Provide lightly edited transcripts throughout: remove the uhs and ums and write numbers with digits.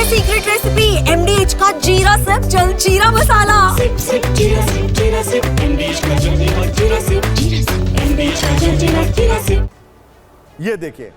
Secret recipe MDH का जीरा SIP jaljeera मसाला। SIP SIP जीरा सिप MDH का जलजीरा जीरा सिप MDH का जलजीरा जीरा सिप। ये देखिए,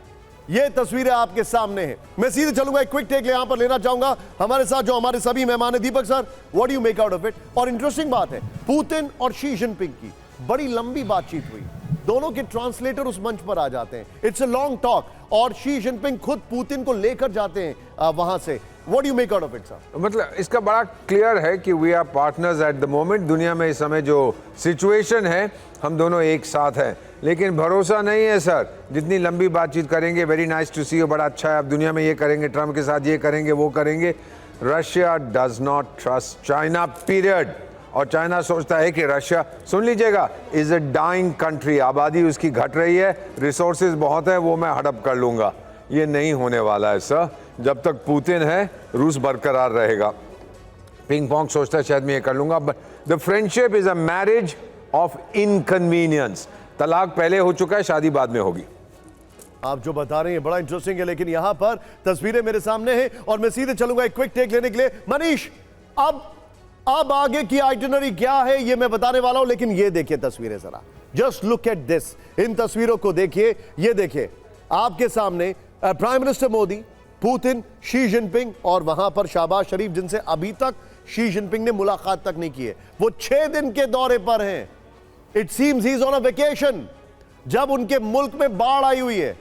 ये तस्वीरें आपके सामने हैं। मैं सीधे चलूंगा, एक क्विक टेक यहां पर लेना चाहूंगा हमारे साथ जो हमारे सभी मेहमान हैं। Deepak sir, what do you make out of it? और इंटरेस्टिंग बात है, पुतिन और शी जिनपिंग की बड़ी लंबी बातचीत हुई, दोनों के ट्रांसलेटर उस मंच पर आ जाते हैं। इट्स अ लॉन्ग टॉक और शी जिनपिंग खुद पुतिन को लेकर जाते हैं वहां से। What do you make out of it sir? मतलब इसका बड़ा क्लियर है कि we are partners at the moment. दुनिया में इस समय जो सिचुएशन है, हम दोनों एक साथ हैं, लेकिन भरोसा नहीं है सर। जितनी लंबी बातचीत करेंगे, very nice to see you, बड़ा अच्छा है, अब दुनिया में ये करेंगे, ट्रम्प के साथ ये करेंगे, वो करेंगे। Russia does not trust China, period. और चाइना सोचता है कि रशिया, सुन लीजिएगा, इज अ डाइंग कंट्री। आबादी उसकी घट रही है, रिसोर्सेज बहुत है, वो मैं हड़प कर लूंगा। ये नहीं होने वाला है सर। जब तक पुतिन है, रूस बरकरार रहेगा। पिंग पोंग सोचता है शायद मैं ये कर लूंगा। But the friendship is a marriage of inconvenience. तलाक पहले हो चुका है, शादी बाद में होगी। आप जो बता रहे हैं बड़ा इंटरेस्टिंग है, लेकिन यहां पर तस्वीरें मेरे सामने हैं और मैं सीधे चलूंगा एक क्विक टेक लेने के लिए। मनीष, अब आगे की आइटिनरी क्या है ये मैं बताने वाला हूं, लेकिन ये देखिए तस्वीरें जरा, जस्ट लुक एट दिस। इन तस्वीरों को देखिए, ये देखिए आपके सामने prime minister Modi, Putin, Xi Jinping और वहां पर शहबाज शरीफ, जिनसे अभी तक शी जिनपिंग ने मुलाकात तक नहीं की है। वो 6 दिन के दौरे पर हैं। It seems he is on a vacation. जब उनके मुल्क में बाढ़ आई हुई है,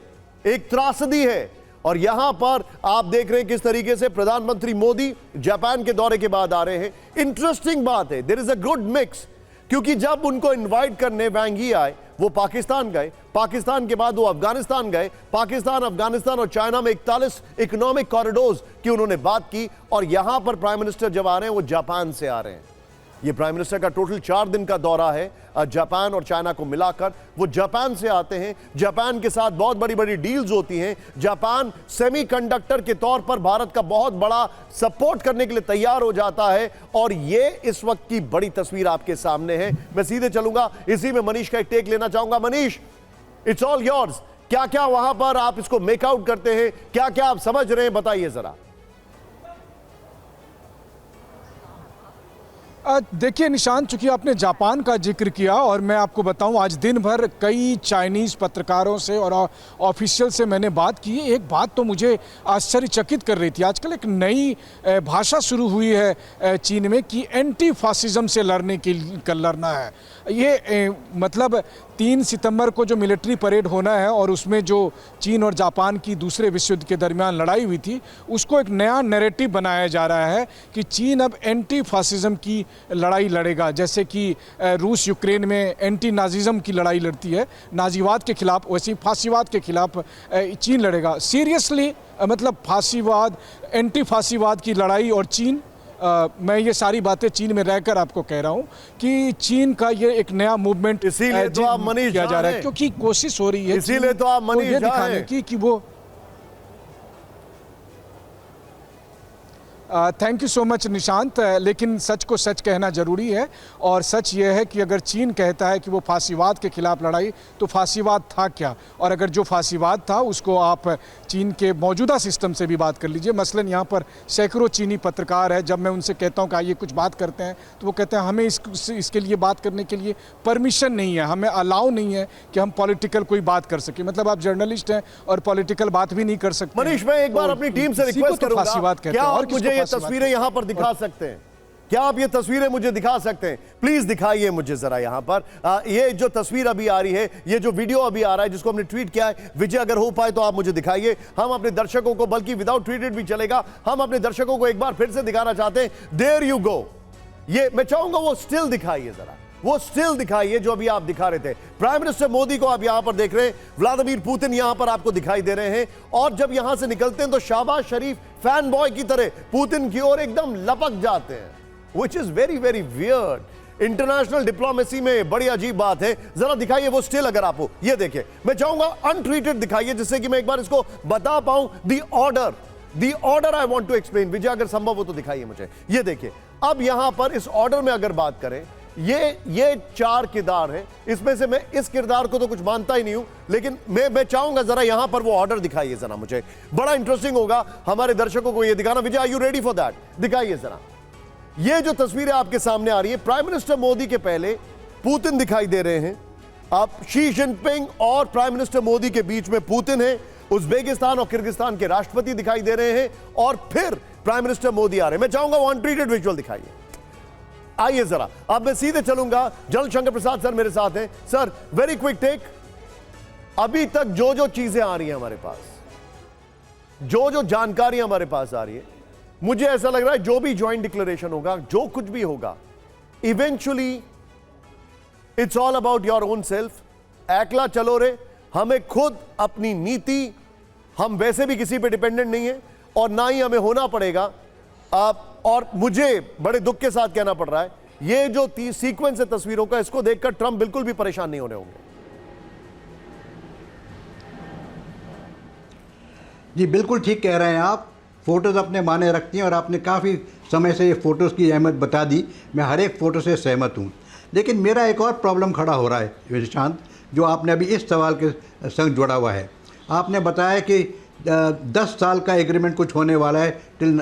एक त्रासदी है, और यहां पर आप देख रहे हैं किस तरीके से प्रधानमंत्री मोदी जापान के दौरे के बाद आ रहे हैं। इंटरेस्टिंग बात है, there is a good mix, क्योंकि जब उनको इनवाइट करने वांग यी आए, वो पाकिस्तान गए, पाकिस्तान के बाद वो अफगानिस्तान गए, पाकिस्तान, अफगानिस्तान और चाइना में 41 इकोनॉमिक कॉरिडोर्स की उन्होंने बात की, और यहां पर प्राइम मिनिस्टर जब आ रहे हैं वो जापान से आ रहे हैं। ये प्राइम मिनिस्टर का टोटल 4 दिन का दौरा है जापान और चाइना को मिलाकर। वो जापान से आते हैं, जापान के साथ बहुत बड़ी बड़ी डील्स होती हैं। जापान सेमीकंडक्टर के तौर पर भारत का बहुत बड़ा सपोर्ट करने के लिए तैयार हो जाता है, और ये इस वक्त की बड़ी तस्वीर आपके सामने है। मैं सीधे चलूंगा, इसी में मनीष का एक टेक लेना चाहूंगा। Manish, it's all yours. क्या क्या वहां पर आप इसको मेकआउट करते हैं, क्या क्या आप समझ रहे हैं, बताइए जरा। देखिए निशांत, चूंकि आपने जापान का जिक्र किया, और मैं आपको बताऊं आज दिन भर कई चाइनीज़ पत्रकारों से और ऑफिशियल से मैंने बात की। एक बात तो मुझे आश्चर्यचकित कर रही थी। आजकल एक नई भाषा शुरू हुई है चीन में कि एंटी फासिज्म से लड़ना है। ये मतलब 3 सितंबर को जो मिलिट्री परेड होना है, और उसमें जो चीन और जापान की दूसरे विश्व युद्ध के दरमियान लड़ाई हुई थी, उसको एक नया नैरेटिव बनाया जा रहा है कि चीन अब एंटी फासिज्म की लड़ाई लड़ेगा। जैसे कि रूस यूक्रेन में एंटी नाजिज्म की लड़ाई लड़ती है, नाजीवाद के खिलाफ, वैसे ही फांसीवाद के खिलाफ चीन लड़ेगा। सीरियसली, मतलब फांसीवाद, एंटी फांसीवाद की लड़ाई और चीन, मैं ये सारी बातें चीन में रहकर आपको कह रहा हूँ कि चीन का ये एक नया मूवमेंट इसीलिए तो आप मनीष किया जा रहा है, क्योंकि कोशिश हो रही है, इसीलिए तो आप मनीष ये दिखाने की कि वो। Thank you so much Nishant, लेकिन सच को सच कहना ज़रूरी है, और सच ये है कि अगर चीन कहता है कि वो फांसीवाद के खिलाफ लड़ाई, तो फांसीवाद था क्या? और अगर जो फांसीवाद था उसको आप चीन के मौजूदा सिस्टम से भी बात कर लीजिए। मसलन यहाँ पर सैकड़ों चीनी पत्रकार है, जब मैं उनसे कहता हूँ कि आइए कुछ बात करते हैं, तो वो कहते हैं हमें इसके लिए बात करने के लिए परमिशन नहीं है, हमें अलाउ नहीं है कि हम पॉलिटिकल कोई बात कर सकें। मतलब आप जर्नलिस्ट हैं और पॉलिटिकल बात भी नहीं कर सकते। मनीष, मैं एक बार अपनी टीम से रिक्वेस्ट करूंगा, क्या आप मुझे ये तस्वीरें यहां पर दिखा सकते हैं? क्या आप ये तस्वीरें मुझे दिखा सकते हैं? प्लीज दिखाइए मुझे जरा यहां पर। ये जो तस्वीर अभी आ रही है, ये जो वीडियो अभी आ रहा है, जिसको हमने ट्वीट किया है, विजय अगर हो पाए तो आप मुझे दिखाइए। हम अपने दर्शकों को, बल्कि विदाउट ट्वीटेड भी चलेगा, हम अपने दर्शकों को एक बार फिर से दिखाना चाहते हैं। There you go. ये मैं चाहूंगा वो स्टिल दिखाइए जरा, वो स्टिल दिखाइए जो अभी आप दिखा रहे थे। प्राइम मिनिस्टर मोदी को आप यहां पर देख रहे हैं, व्लादिमीर पुतिन यहां पर आपको दिखाई दे रहे हैं, और जब यहां से निकलते हैं तो शहबाज शरीफ फैन बॉय की तरह पुतिन की ओर एकदम लपक जाते हैं, which is very very weird. International diplomacy में बड़ी अजीब बात है। जरा दिखाइए वो स्टिल, अगर आपको ये देखिए, मैं चाहूंगा अनट्रीटेड दिखाइए, जिससे कि मैं एक बार इसको बता पाऊं। The order I want to explain. Vijay अगर संभव हो तो दिखाइए मुझे। ये देखिए, अब यहां पर इस ऑर्डर में अगर बात करें, ये 4 किरदार हैं, इसमें से मैं इस किरदार को तो कुछ मानता ही नहीं हूं, लेकिन मैं चाहूंगा जरा यहां पर वो ऑर्डर दिखाइए जरा, मुझे बड़ा इंटरेस्टिंग होगा हमारे दर्शकों को ये दिखाना। Vijay, are you ready for that? दिखाइए जरा। ये जो तस्वीरें आपके सामने आ रही है, प्राइम मिनिस्टर मोदी के पहले पुतिन दिखाई दे रहे हैं। अब शी जिनपिंग और प्राइम मिनिस्टर मोदी के बीच में पुतिन है, उज्बेकिस्तान और किर्गिस्तान के राष्ट्रपति दिखाई दे रहे हैं, और फिर प्राइम मिनिस्टर मोदी आ रहे हैं। मैं चाहूंगा वो अनट्रीटेड विजुअल दिखाइए। आइए जरा, अब मैं सीधे चलूंगा, जल शंकर प्रसाद सर मेरे साथ हैं। Sir, very quick take. अभी तक जो चीजें आ रही हैं हमारे पास, जो जानकारी हमारे पास आ रही है, मुझे ऐसा लग रहा है जो भी ज्वाइंट डिक्लेरेशन होगा, जो कुछ भी होगा, eventually it's all about your own self. एकला चलो रे, हमें खुद अपनी नीति, हम वैसे भी किसी पे डिपेंडेंट नहीं है और ना ही हमें होना पड़ेगा। और मुझे बड़े दुख के साथ कहना पड़ रहा है, ये जो सीक्वेंस है तस्वीरों का, इसको देखकर ट्रंप बिल्कुल भी परेशान नहीं होने होंगे। जी बिल्कुल ठीक कह रहे हैं आप। फोटोज़ अपने माने रखती हैं और आपने काफ़ी समय से ये फ़ोटोज़ की अहमियत बता दी। मैं हर एक फ़ोटो से सहमत हूँ, लेकिन मेरा एक और प्रॉब्लम खड़ा हो रहा है विशांत, जो आपने अभी इस सवाल के संग जोड़ा हुआ है। आपने बताया कि 10 साल का एग्रीमेंट कुछ होने वाला है टिल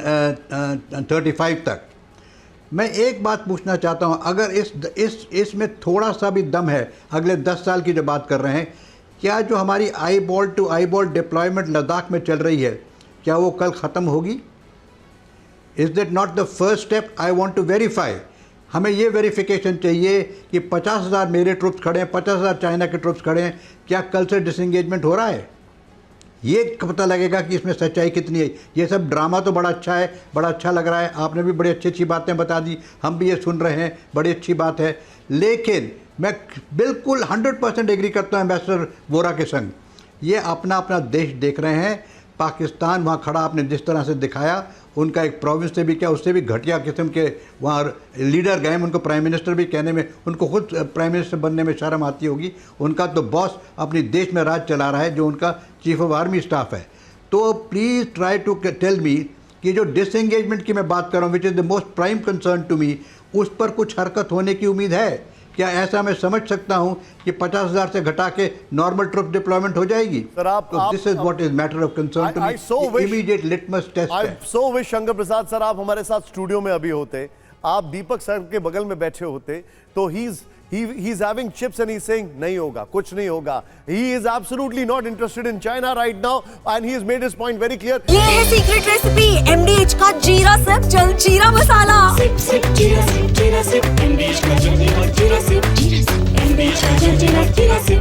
35 तक। मैं एक बात पूछना चाहता हूँ, अगर इसमें थोड़ा सा भी दम है, अगले 10 साल की जो बात कर रहे हैं, क्या जो हमारी eyeball to eyeball deployment Ladakh में चल रही है, क्या वो कल ख़त्म होगी? Is that not the first step? I want to verify. हमें ये वेरिफिकेशन चाहिए कि 50,000 मेरे ट्रुप्स खड़े हैं, 50,000 चाइना के ट्रुप्स खड़े हैं, क्या कल से डिसएंगेजमेंट हो रहा है? ये पता लगेगा कि इसमें सच्चाई कितनी है। ये सब ड्रामा तो बड़ा अच्छा है, बड़ा अच्छा लग रहा है, आपने भी बड़ी अच्छी अच्छी बातें बता दी, हम भी ये सुन रहे हैं, बड़ी अच्छी बात है। लेकिन मैं बिल्कुल 100% एग्री करता हूँ एम्बेसडर वोरा के संग। ये अपना अपना देश देख रहे हैं। पाकिस्तान वहाँ खड़ा आपने जिस तरह से दिखाया, उनका एक प्रोविंस से भी क्या, उससे भी घटिया किस्म के वहाँ लीडर गए, उनको प्राइम मिनिस्टर भी कहने में, उनको खुद प्राइम मिनिस्टर बनने में शर्म आती होगी। उनका तो बॉस अपने देश में राज चला रहा है, जो उनका चीफ ऑफ आर्मी स्टाफ है। तो please try to tell me कि जो डिसएंगेजमेंट की मैं बात कर रहा हूँ, which is the most prime concern to me, उस पर कुछ हरकत होने की उम्मीद है क्या? ऐसा मैं समझ सकता हूं कि 50,000 से घटा के नॉर्मल ट्रुप डिप्लॉयमेंट हो जाएगी? Sir, this is what is matter of concern to me. Immediate litmus test है। I so wish Shankar Prasad sir आप हमारे साथ स्टूडियो में अभी होते, आप दीपक सर के बगल में बैठे होते, तो he is having chips and he is saying नहीं होगा, कुछ नहीं होगा। He is absolutely not interested in China right now and he has made his point very clear. ये है सीक्रेट रेसिपी MDH का जीरा सिप जल जीरा मसाला। सिप सिप जीरा सिप MDH का जल जीरा सिप MDH का जल जीरा सिप।